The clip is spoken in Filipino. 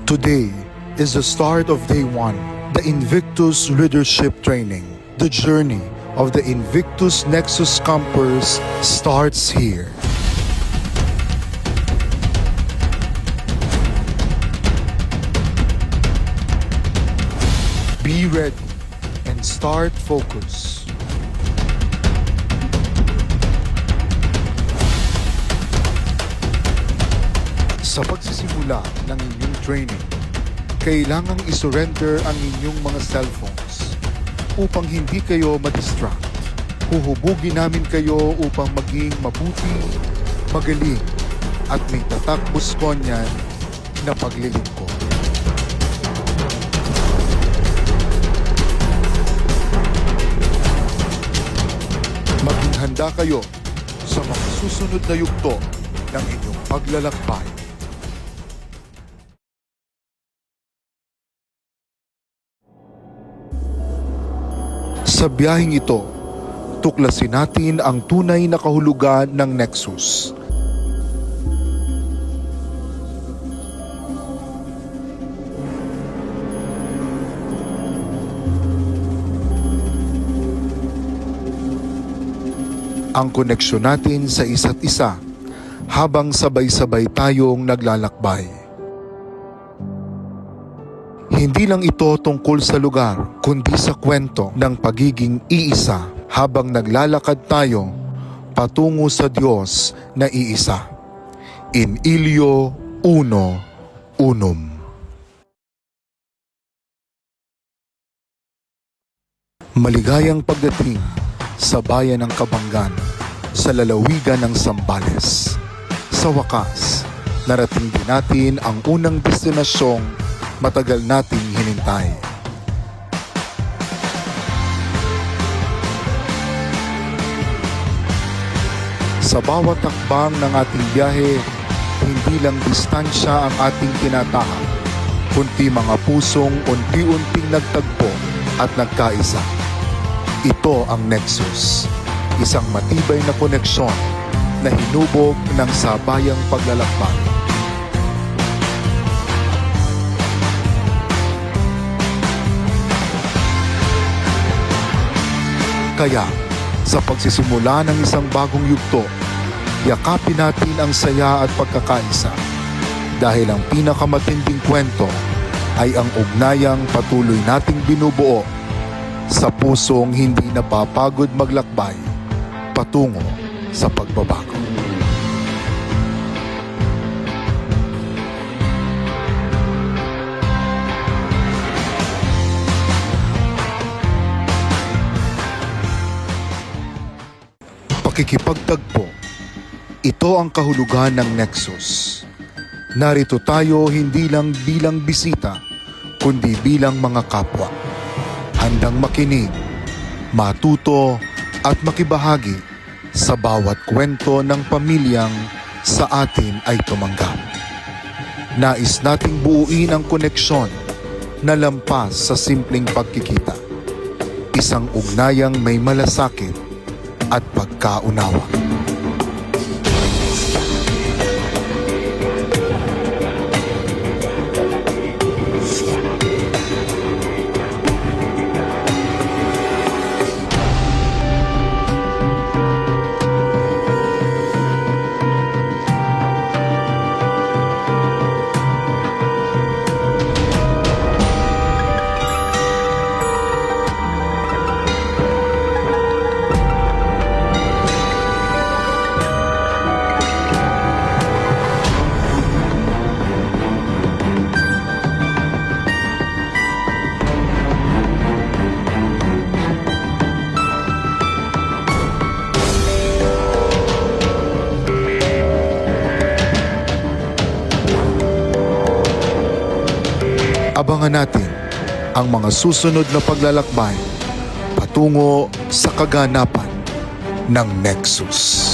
Today is the start of day 1, the Invictus Leadership Training. The journey of the Invictus Nexus Campers starts here. Be ready and start focus. Sa pagsisimula ng inyong training, kailangang isurrender ang inyong mga cellphones upang hindi kayo madistract. Huhubugin namin kayo upang maging mabuti, magaling, at may tatak buskonyan na paglilingkod. Maging handa kayo sa mga susunod na yugto ng inyong paglalakbay. Sa biyaheng ito, tuklasin natin ang tunay na kahulugan ng Nexus. Ang koneksyon natin sa isa't isa habang sabay-sabay tayong naglalakbay. Hindi lang ito tungkol sa lugar, kundi sa kwento ng pagiging iisa habang naglalakad tayo patungo sa Diyos na iisa. In Ilio Uno Unum. Maligayang pagdating sa bayan ng Kabanggan, sa lalawigan ng Zambales. Sa wakas, narating din natin ang unang destinasyong matagal nating hinintay. Sa bawat takbang ng ating biyahe, hindi lang distansya ang ating tinatahak, kundi mga pusong unti-unting nagtagpo at nagkaisa. Ito ang Nexus, isang matibay na koneksyon na hinubog ng sabayang paglalakbay. Kaya, sa pagsisimula ng isang bagong yugto, yakapin natin ang saya at pagkakaisa dahil ang pinakamatinding kwento ay ang ugnayang patuloy nating binubuo sa pusong hindi napapagod maglakbay patungo sa pagbabago. Pakikipagtagpo, ito ang kahulugan ng Nexus. Narito tayo hindi lang bilang bisita, kundi bilang mga kapwa. Handang makinig, matuto at makibahagi sa bawat kwento ng pamilyang sa atin ay tumanggap. Nais nating buuin ang koneksyon na lampas sa simpleng pagkikita. Isang ugnayang may malasakit at pagkaunawa. Abangan natin ang mga susunod na paglalakbay patungo sa kaganapan ng Nexus.